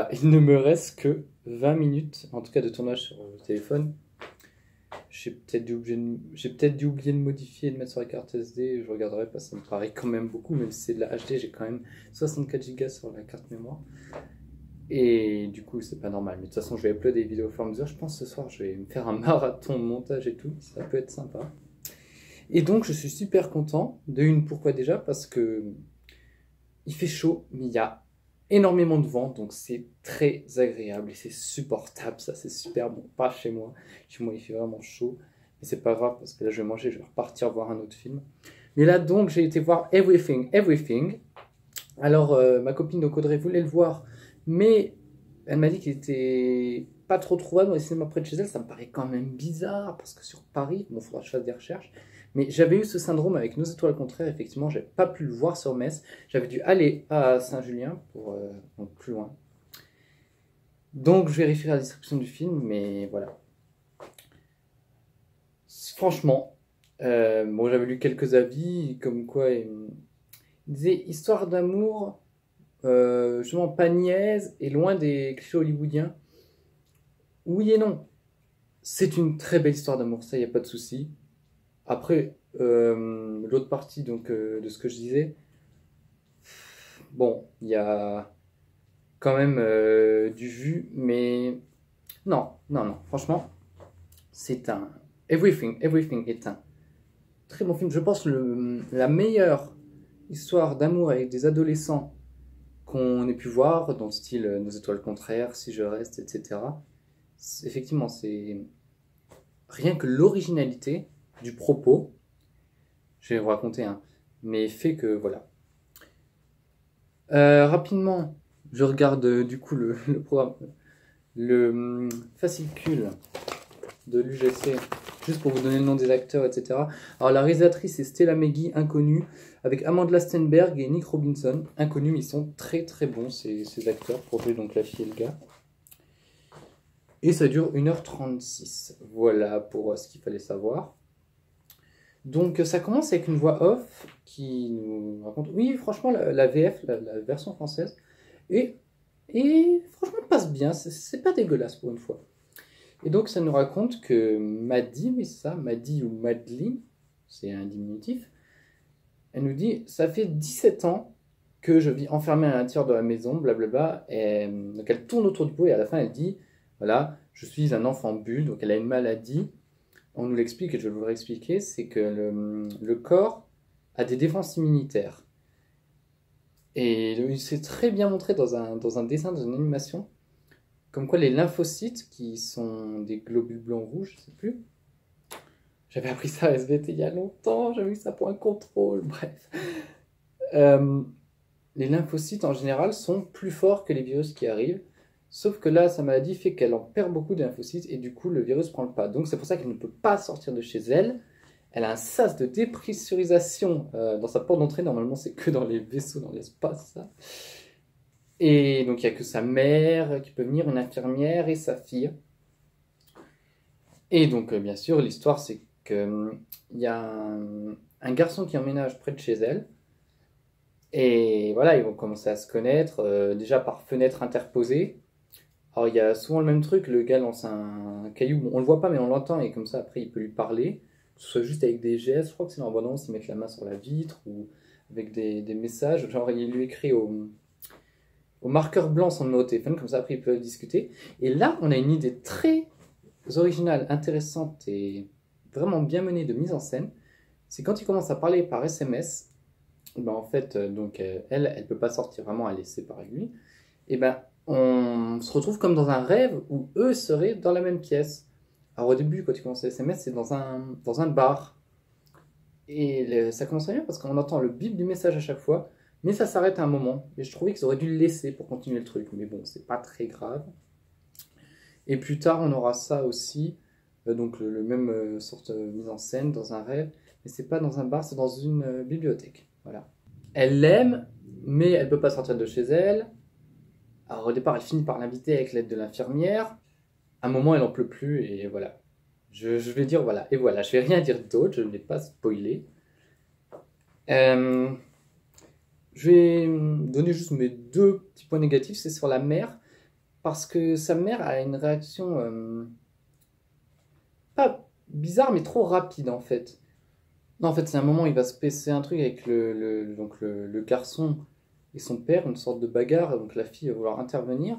voilà, il ne me reste que 20 minutes, en tout cas de tournage sur le téléphone. J'ai peut-être dû oublier de modifier et de mettre sur la carte SD. Je regarderai parce que ça me paraît quand même beaucoup, même si c'est de la HD, j'ai quand même 64 Go sur la carte mémoire. Et du coup, c'est pas normal. Mais de toute façon, je vais uploader des vidéos au fur et à mesure. Je pense que ce soir, je vais me faire un marathon de montage et tout. Ça peut être sympa. Et donc, je suis super content. De une, pourquoi déjà? Parce que il fait chaud, mais il y a énormément de vent, donc c'est très agréable et c'est supportable. Ça, c'est super bon. Pas chez moi. Chez moi, il fait vraiment chaud. Mais c'est pas grave parce que là, je vais manger, je vais repartir voir un autre film. Mais là, donc, j'ai été voir Everything, Everything. Alors, ma copine donc Audrey voulait le voir, mais elle m'a dit qu'il était pas trop trouvable dans les cinémas près de chez elle. Ça me paraît quand même bizarre parce que sur Paris, bon, il faudra que je fasse des recherches. Mais j'avais eu ce syndrome avec Nos étoiles contraires. Effectivement, j'avais pas pu le voir sur Metz. J'avais dû aller à Saint-Julien pour donc plus loin. Donc, je vérifierai la description du film, mais voilà. Franchement, bon, j'avais lu quelques avis comme quoi il disait histoire d'amour. Justement pas niaise et loin des clichés hollywoodiens. Oui et non. C'est une très belle histoire d'amour, ça, il n'y a pas de souci. Après, l'autre partie donc, de ce que je disais, bon, il y a quand même du vu, mais non, non, non, franchement, c'est un... Everything est un très bon film. Je pense la meilleure histoire d'amour avec des adolescents qu'on ait pu voir, dans le style Nos étoiles contraires, Si je reste, etc. Effectivement, c'est rien que l'originalité du propos, je vais vous raconter un, mais fait que voilà. Rapidement, je regarde du coup le programme, le fascicule de l'UGC, juste pour vous donner le nom des acteurs, etc. Alors la réalisatrice est Stella Meggy, inconnue, avec Amandla Stenberg et Nick Robinson, inconnus, mais ils sont très très bons ces acteurs pour jouer donc la fille et le gars. Et ça dure 1h36. Voilà pour ce qu'il fallait savoir. Donc ça commence avec une voix off qui nous raconte, oui franchement la VF, la version française, et, et franchement passe bien, c'est pas dégueulasse pour une fois. Et donc ça nous raconte que Maddie, oui c'est ça, Maddie ou Madeline, c'est un diminutif, elle nous dit, ça fait 17 ans que je vis enfermée à l'intérieur de la maison, blablabla, et donc elle tourne autour du pot et à la fin elle dit, voilà, je suis un enfant bulle, donc elle a une maladie. On nous l'explique et je vais vous le réexpliquer, c'est que le corps a des défenses immunitaires. Et c'est très bien montré dans un dessin, dans une animation, comme quoi les lymphocytes, qui sont des globules blancs rouges, je ne sais plus, j'avais appris ça à SVT il y a longtemps, j'avais vu ça pour un contrôle, bref. Euh, les lymphocytes en général sont plus forts que les virus qui arrivent, sauf que là, sa maladie fait qu'elle en perd beaucoup de lymphocytes et du coup, le virus prend le pas. Donc c'est pour ça qu'elle ne peut pas sortir de chez elle. Elle a un sas de dépressurisation dans sa porte d'entrée. Normalement, c'est que dans les vaisseaux, dans l'espace, ça. Et donc, il n'y a que sa mère qui peut venir, une infirmière et sa fille. Et donc, bien sûr, l'histoire, c'est qu'il y a un garçon qui emménage près de chez elle. Et voilà, ils vont commencer à se connaître, déjà par fenêtre interposée. Alors, il y a souvent le même truc, le gars lance un caillou, bon, on le voit pas, mais on l'entend, et comme ça, après, il peut lui parler, que ce soit juste avec des gestes, je crois que c'est dans l'abondance, ils mettent la main sur la vitre, ou avec des messages, genre, il lui écrit au marqueur blanc son numéro de téléphone, comme ça, après, ils peuvent discuter. Et là, on a une idée très originale, intéressante, et vraiment bien menée de mise en scène, c'est quand il commence à parler par SMS, ben, en fait, donc, elle peut pas sortir, vraiment, elle est séparée de lui, et ben, on se retrouve comme dans un rêve où eux seraient dans la même pièce. Alors au début, quand tu commences à SMS, c'est dans un bar. Et ça commence bien parce qu'on entend le bip du message à chaque fois, mais ça s'arrête à un moment. Et je trouvais qu'ils auraient dû le laisser pour continuer le truc. Mais bon, c'est pas très grave. Et plus tard, on aura ça aussi, donc le même sorte de mise en scène dans un rêve, mais c'est pas dans un bar, c'est dans une bibliothèque. Voilà. Elle l'aime, mais elle peut pas sortir de chez elle. Alors au départ, elle finit par l'inviter avec l'aide de l'infirmière. À un moment, elle en peut plus et voilà. Je vais dire voilà. Et voilà, je vais rien dire d'autre, je ne vais pas spoiler. Euh, je vais donner juste mes deux petits points négatifs. C'est sur la mère. parce que sa mère a une réaction pas bizarre, mais trop rapide en fait. Non, en fait, c'est un moment où il va se passer un truc avec le garçon et son père, une sorte de bagarre, et donc la fille va vouloir intervenir,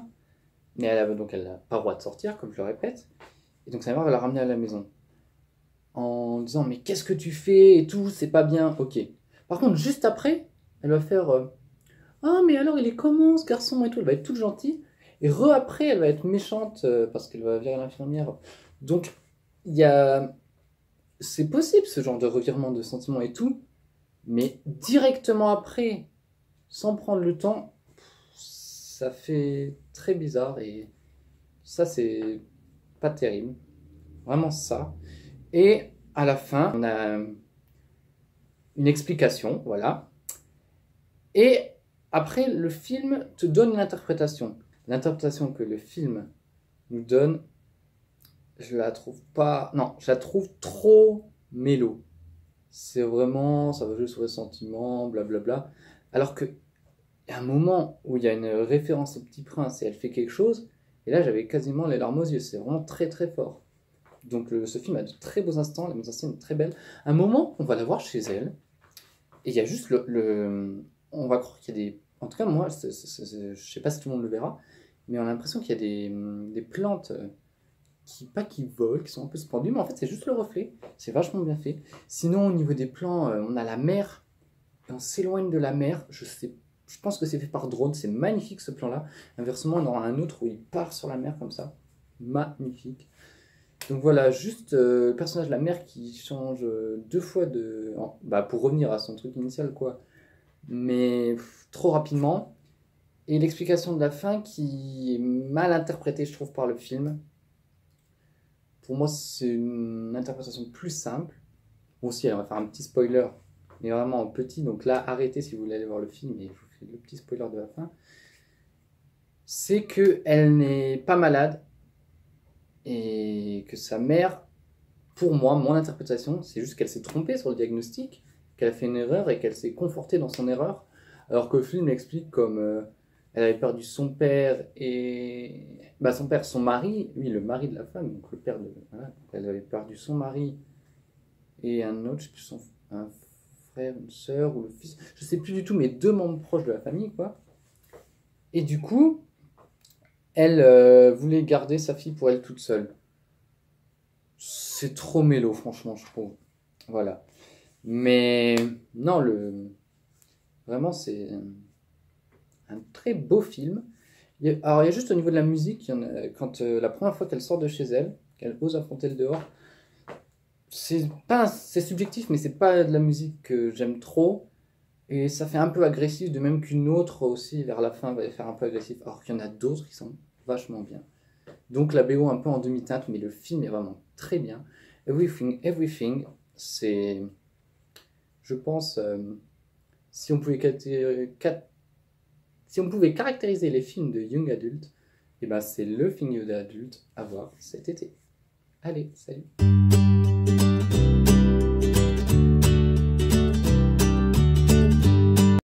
mais elle n'a pas le droit de sortir, comme je le répète, et donc sa mère va la ramener à la maison, en disant mais qu'est-ce que tu fais et tout, c'est pas bien, ok. Par contre, juste après, elle va faire ah mais alors il est comment ce garçon et tout, elle va être toute gentille, et après elle va être méchante parce qu'elle va virer l'infirmière. Donc il y a c'est possible ce genre de revirement de sentiments et tout, mais directement après, sans prendre le temps, ça fait très bizarre et ça c'est pas terrible, vraiment ça. Et à la fin, on a une explication, voilà. Et après, le film te donne une interprétation. L'interprétation que le film nous donne, je la trouve pas. Non, je la trouve trop mélo. C'est vraiment, ça va jouer sur les sentiments, blablabla. Alors qu'il y a un moment où il y a une référence au Petit Prince et elle fait quelque chose, et là j'avais quasiment les larmes aux yeux. C'est vraiment très très fort. Donc ce film a de très beaux instants, la mise en scène est très belle. À un moment, on va la voir chez elle, et il y a juste on va croire qu'il y a des. En tout cas, moi, je sais pas si tout le monde le verra, mais on a l'impression qu'il y a des plantes pas qui volent, qui sont un peu suspendues, mais en fait, c'est juste le reflet. C'est vachement bien fait. Sinon, au niveau des plans, on a la mer, et on s'éloigne de la mer. Je pense que c'est fait par drone, c'est magnifique ce plan-là. Inversement, on aura un autre où il part sur la mer comme ça. Magnifique. Donc voilà, juste le personnage de la mère qui change deux fois bah, pour revenir à son truc initial, quoi. Mais trop rapidement. Et l'explication de la fin qui est mal interprétée, je trouve, par le film. Pour moi, c'est une interprétation plus simple. Bon, si, on va faire un petit spoiler, mais vraiment en petit. Donc là, arrêtez si vous voulez aller voir le film, et je vous fais le petit spoiler de la fin. C'est qu'elle n'est pas malade et que sa mère, pour moi, mon interprétation, c'est juste qu'elle s'est trompée sur le diagnostic, qu'elle a fait une erreur et qu'elle s'est confortée dans son erreur, alors que le film explique comme elle avait perdu son père et bah, son père, son mari, oui, le mari de la femme, donc le père de voilà, elle avait perdu son mari et un autre, je sais plus un frère, une sœur ou le fils, je sais plus du tout, mais deux membres proches de la famille, quoi. Et du coup, elle voulait garder sa fille pour elle toute seule. C'est trop mélo, franchement, je trouve. Voilà. Mais non, vraiment, c'est un très beau film. Alors, il y a juste au niveau de la musique, quand la première fois qu'elle sort de chez elle, qu'elle ose affronter le dehors, c'est subjectif, mais c'est pas de la musique que j'aime trop. Et ça fait un peu agressif, de même qu'une autre aussi, vers la fin, va faire un peu agressif. Alors qu'il y en a d'autres qui sont vachement bien. Donc la BO un peu en demi-teinte, mais le film est vraiment très bien. Everything, Everything, c'est, je pense, si on pouvait si on pouvait caractériser les films de Young Adult, et ben c'est le film Young Adult à voir cet été. Allez, salut!